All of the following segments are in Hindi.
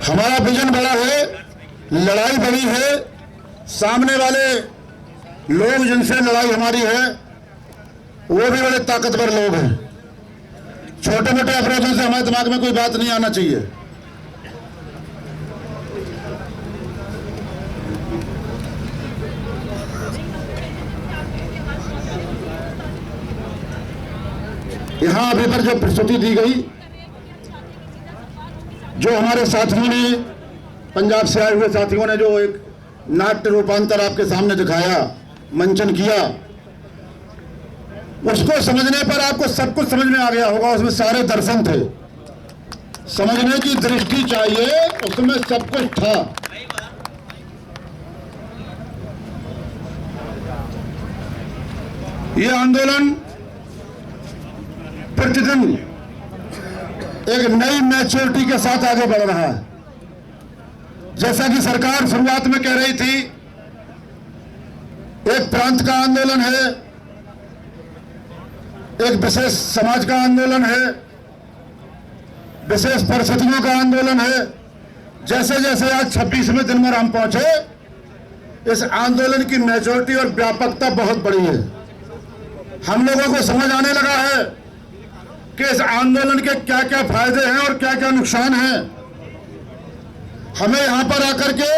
हमारा विजन बड़ा है, लड़ाई बड़ी है। सामने वाले लोग जिनसे लड़ाई हमारी है वो भी बड़े ताकतवर लोग हैं। छोटे मोटे अपराधों से हमारे दिमाग में कोई बात नहीं आना चाहिए। यहां अभी पर जो प्रस्तुति दी गई, जो हमारे साथियों ने, पंजाब से आए हुए साथियों ने जो एक नाट्य रूपांतर आपके सामने दिखाया, मंचन किया, उसको समझने पर आपको सब कुछ समझ में आ गया होगा। उसमें सारे दर्शन थे, समझने की दृष्टि चाहिए, उसमें सब कुछ था। ये आंदोलन प्रतिदिन एक नई मैच्योरिटी के साथ आगे बढ़ रहा है। जैसा कि सरकार शुरुआत में कह रही थी, एक प्रांत का आंदोलन है, एक विशेष समाज का आंदोलन है, विशेष परिस्थितियों का आंदोलन है। जैसे जैसे आज 26वें दिन में हम पहुंचे, इस आंदोलन की मैच्योरिटी और व्यापकता बहुत बड़ी है। हम लोगों को समझ आने लगा है कि इस आंदोलन के क्या क्या फायदे हैं और क्या क्या नुकसान हैं। हमें यहां पर आकर के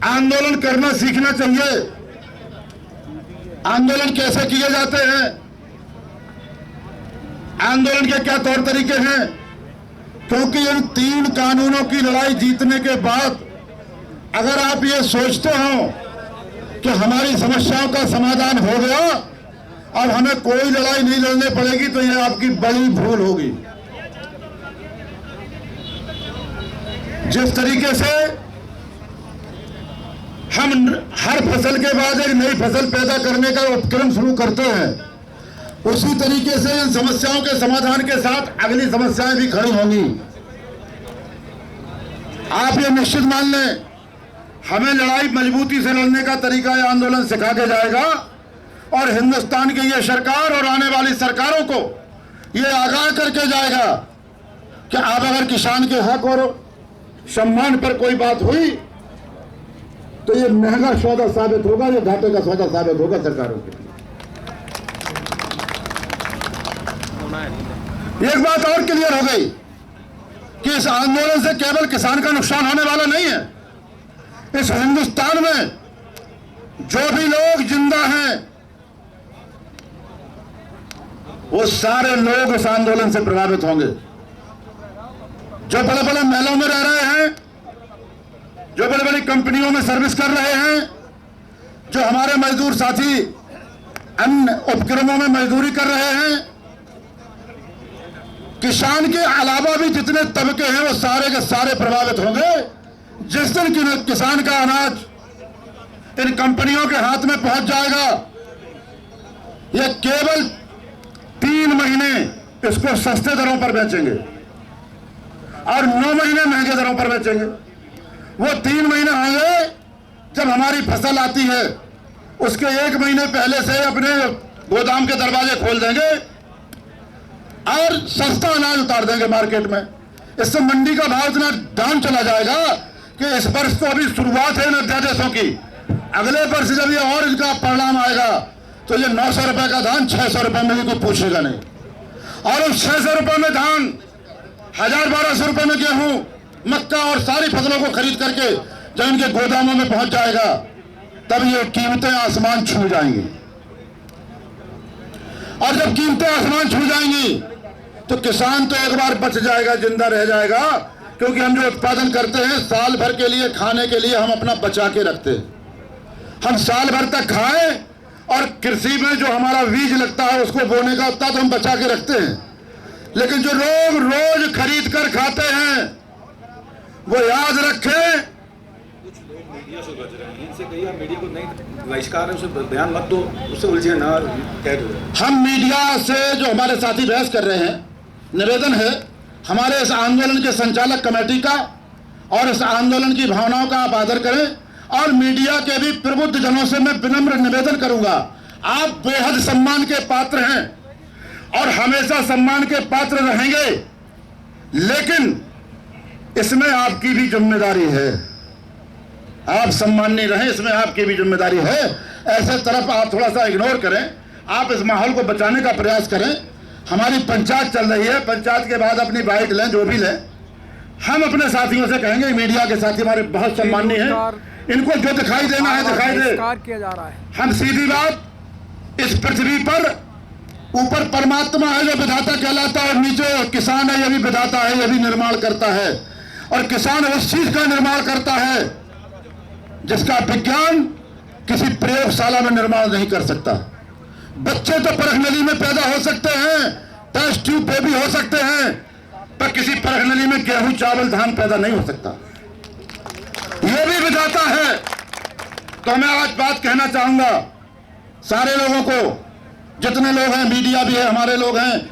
आंदोलन करना सीखना चाहिए। आंदोलन कैसे किए जाते हैं, आंदोलन के क्या तौर तरीके हैं, क्योंकि इन 3 कानूनों की लड़ाई जीतने के बाद अगर आप ये सोचते हो कि हमारी समस्याओं का समाधान हो गया और हमें कोई लड़ाई नहीं लड़ने पड़ेगी, तो यह आपकी बड़ी भूल होगी। जिस तरीके से हम हर फसल के बाद एक नई फसल पैदा करने का उपक्रम शुरू करते हैं, उसी तरीके से इन समस्याओं के समाधान के साथ अगली समस्याएं भी खड़ी होंगी। आप ये निश्चित मान लें, हमें लड़ाई मजबूती से लड़ने का तरीका यह आंदोलन सिखा के जाएगा और हिंदुस्तान की ये सरकार और आने वाली सरकारों को ये आगाह करके जाएगा कि अब अगर किसान के हक और सम्मान पर कोई बात हुई तो ये महंगा सौदा साबित होगा, ये घाटे का सौदा साबित होगा सरकारों के लिए। एक बात और क्लियर हो गई कि इस आंदोलन से केवल किसान का नुकसान होने वाला नहीं है। इस हिंदुस्तान में जो भी लोग जिंदा हैं वो सारे लोग इस आंदोलन से प्रभावित होंगे। जो बड़े बड़े महलों में रह रहे हैं, जो बड़ी बड़ी कंपनियों में सर्विस कर रहे हैं, जो हमारे मजदूर साथी अन्य उपक्रमों में मजदूरी कर रहे हैं, किसान के अलावा भी जितने तबके हैं वो सारे के सारे प्रभावित होंगे। जिस दिन किसान का अनाज इन कंपनियों के हाथ में पहुंच जाएगा, ये केवल 3 महीने इसको सस्ते दरों पर बेचेंगे और 9 महीने महंगे दरों पर बेचेंगे। वो 3 महीने होंगे जब हमारी फसल आती है, उसके 1 महीने पहले से अपने गोदाम के दरवाजे खोल देंगे और सस्ता अनाज उतार देंगे मार्केट में। इससे मंडी का भाव इतना डाउन चला जाएगा कि इस वर्ष तो अभी शुरुआत है इन अध्यादेशों की। अगले वर्ष जब ये और इनका परिणाम आएगा तो ये 900 रुपए का धान 600 रुपए में भी कोई पूछेगा नहीं, और उस 600 रुपए में धान 1000-1200 रुपए में गेहूं, मक्का और सारी फसलों को खरीद करके जब इनके गोदामों में पहुंच जाएगा तब ये कीमतें आसमान छू जाएंगी। और जब कीमतें आसमान छू जाएंगी तो किसान तो एक बार बच जाएगा, जिंदा रह जाएगा, क्योंकि हम जो उत्पादन करते हैं साल भर के लिए खाने के लिए हम अपना बचा के रखते हैं। हम साल भर तक खाएं और कृषि में जो हमारा बीज लगता है उसको बोने का उतना तो हम बचा के रखते हैं। लेकिन जो लोग रोज खरीद कर खाते हैं वो याद रखें, कुछ लोग मीडिया से बच रहे हैं, इनसे कहिए आप मीडिया को नहीं बहिष्कार है, उसे बयान मत दो, उससे उलझे ना कह दो। हम मीडिया से जो हमारे साथी बहस कर रहे हैं, निवेदन है हमारे इस आंदोलन के संचालक कमेटी का और इस आंदोलन की भावनाओं का आप आदर करें। और मीडिया के भी प्रबुद्ध जनों से मैं विनम्र निवेदन करूंगा, आप बेहद सम्मान के पात्र हैं और हमेशा सम्मान के पात्र रहेंगे, लेकिन इसमें आपकी भी जिम्मेदारी है। आप सम्माननीय रहें, इसमें आपकी भी जिम्मेदारी है। ऐसे तरफ आप थोड़ा सा इग्नोर करें, आप इस माहौल को बचाने का प्रयास करें। हमारी पंचायत चल रही है, पंचायत के बाद अपनी बाइट लें, जो भी लें। हम अपने साथियों से कहेंगे, मीडिया के साथी हमारे बहुत सम्माननीय हैं, इनको जो दिखाई देना है दिखाई दे। किया जा रहा है। हम सीधी बात, इस पृथ्वी पर ऊपर परमात्मा है जो विधाता कहलाता है, और नीचे किसान है, ये भी विधाता है, ये भी निर्माण करता है। और किसान उस चीज का निर्माण करता है जिसका विज्ञान किसी प्रयोगशाला में निर्माण नहीं कर सकता। बच्चे तो परखनली में पैदा हो सकते हैं, टेस्ट ट्यूब पे भी हो सकते हैं, पर किसी परखनली में गेहूं चावल धान पैदा नहीं हो सकता। यह भी विधाता है। तो मैं आज बात कहना चाहूंगा सारे लोगों को, जितने लोग हैं, मीडिया भी है, हमारे लोग हैं,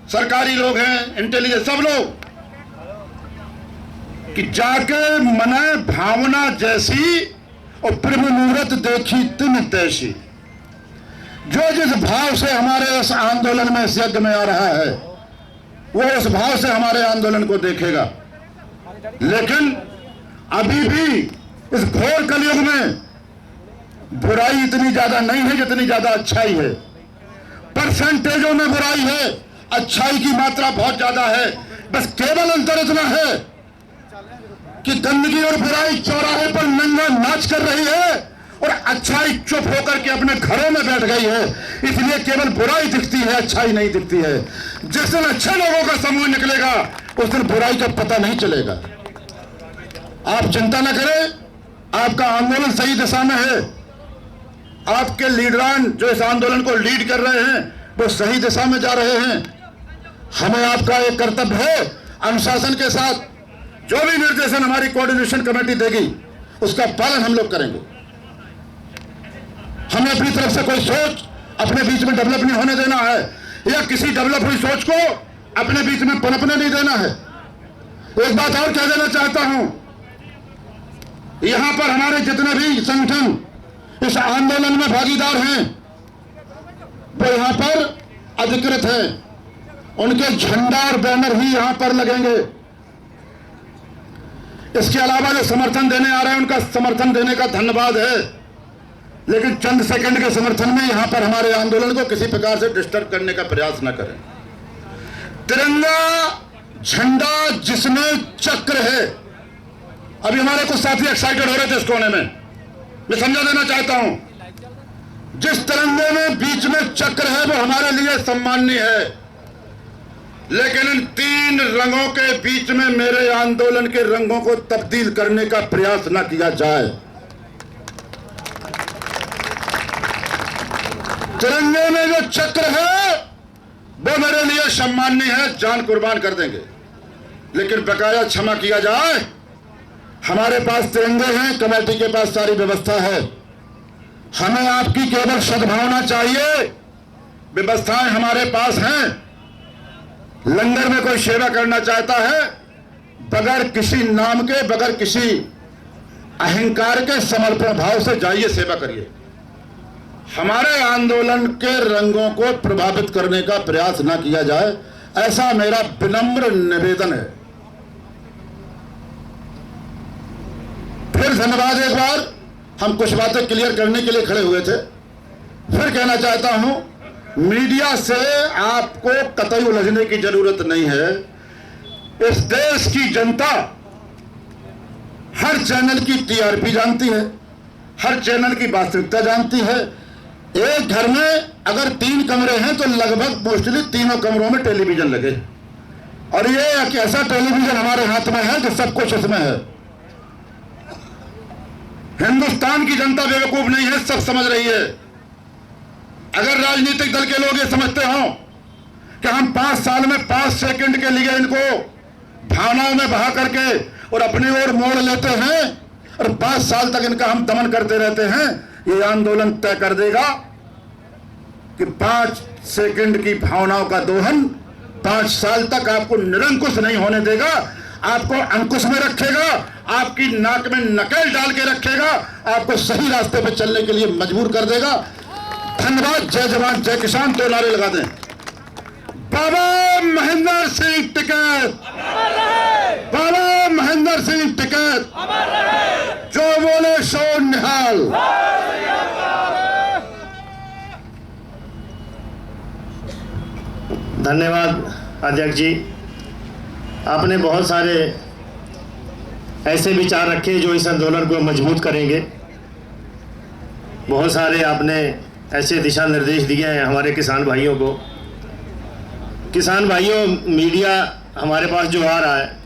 सरकारी लोग हैं, इंटेलिजेंस, सब लोग, कि जाके मने भावना जैसी और ब्रह्म मुहूर्त देखी तिन तैसी। जो जिस भाव से हमारे इस आंदोलन में, इस यज्ञ में आ रहा है, वो उस भाव से हमारे आंदोलन को देखेगा। लेकिन अभी भी इस घोर कलयुग में बुराई इतनी ज्यादा नहीं है जितनी ज्यादा अच्छाई है। परसेंटेजों में बुराई है, अच्छाई की मात्रा बहुत ज्यादा है। बस केवल अंतर इतना है कि गंदगी और बुराई चौराहे पर नंगा नाच कर रही है और अच्छाई चुप होकर के अपने घरों में बैठ गई है। इसलिए केवल बुराई दिखती है, अच्छाई नहीं दिखती है। जिस दिन अच्छे लोगों का समूह निकलेगा उस दिन बुराई का पता नहीं चलेगा। आप चिंता न करें, आपका आंदोलन सही दिशा में है। आपके लीडरान जो इस आंदोलन को लीड कर रहे हैं वो सही दिशा में जा रहे हैं। हमें आपका एक कर्तव्य है, अनुशासन के साथ जो भी निर्देशन हमारी कोऑर्डिनेशन कमेटी देगी उसका पालन हम लोग करेंगे। हमें अपनी तरफ से कोई सोच अपने बीच में डेवलप नहीं होने देना है, या किसी डेवलप हुई सोच को अपने बीच में पनपने नहीं देना है। एक बात और कह देना चाहता हूं, यहां पर हमारे जितने भी संगठन इस आंदोलन में भागीदार हैं वो यहां पर अधिकृत हैं। उनके झंडा और बैनर ही यहां पर लगेंगे। इसके अलावा जो समर्थन देने आ रहे हैं उनका समर्थन देने का धन्यवाद है, लेकिन चंद सेकंड के समर्थन में यहां पर हमारे आंदोलन को किसी प्रकार से डिस्टर्ब करने का प्रयास न करें। तिरंगा झंडा जिसमें चक्र है, अभी हमारे कुछ साथी एक्साइटेड हो रहे थे इस कोने में, मैं समझा देना चाहता हूं, जिस तिरंगे में बीच में चक्र है वो हमारे लिए सम्माननीय है, लेकिन इन तीन रंगों के बीच में मेरे आंदोलन के रंगों को तब्दील करने का प्रयास न किया जाए। तिरंगे में जो चक्र है वो मेरे लिए सम्माननीय है, जान कुर्बान कर देंगे, लेकिन बकाया क्षमा किया जाए। हमारे पास तिरंगे हैं, कमेटी के पास सारी व्यवस्था है। हमें आपकी केवल सद्भावना चाहिए, व्यवस्थाएं हमारे पास हैं। लंगर में कोई सेवा करना चाहता है, बगैर किसी नाम के, बगैर किसी अहंकार के समर्पण भाव से जाइए, सेवा करिए। हमारे आंदोलन के रंगों को प्रभावित करने का प्रयास ना किया जाए, ऐसा मेरा विनम्र निवेदन है। फिर धन्यवाद। एक बार हम कुछ बातें क्लियर करने के लिए खड़े हुए थे। फिर कहना चाहता हूं, मीडिया से आपको कतई उलझने की जरूरत नहीं है। इस देश की जनता हर चैनल की टीआरपी जानती है, हर चैनल की वास्तविकता जानती है। एक घर में अगर 3 कमरे हैं तो लगभग मोस्टली तीनों कमरों में टेलीविजन लगे, और ये एक ऐसा टेलीविजन हमारे हाथ में है कि सब कुछ इसमें है। हिंदुस्तान की जनता बेवकूफ नहीं है, सब समझ रही है। अगर राजनीतिक दल के लोग ये समझते हो कि हम 5 साल में 5 सेकंड के लिए इनको भावनाओं में बहा करके और अपनी ओर मोड़ लेते हैं और 5 साल तक इनका हम दमन करते रहते हैं, ये आंदोलन तय कर देगा कि 5 सेकंड की भावनाओं का दोहन 5 साल तक आपको निरंकुश नहीं होने देगा, आपको अंकुश में रखेगा, आपकी नाक में नकेल डाल के रखेगा, आपको सही रास्ते पे चलने के लिए मजबूर कर देगा। धन्यवाद। जय जवान जय किसान, 2 नारे लगा दें। बाबा महेंद्र सिंह टिकैत। बाबा महेंद्र सिंह टिकैत, जो बोले सो निहाल। धन्यवाद अध्यक्ष जी। आपने बहुत सारे ऐसे विचार रखे जो इस आंदोलन को मजबूत करेंगे। बहुत सारे आपने ऐसे दिशा निर्देश दिए हैं हमारे किसान भाइयों को। किसान भाइयों, मीडिया हमारे पास जो आ रहा है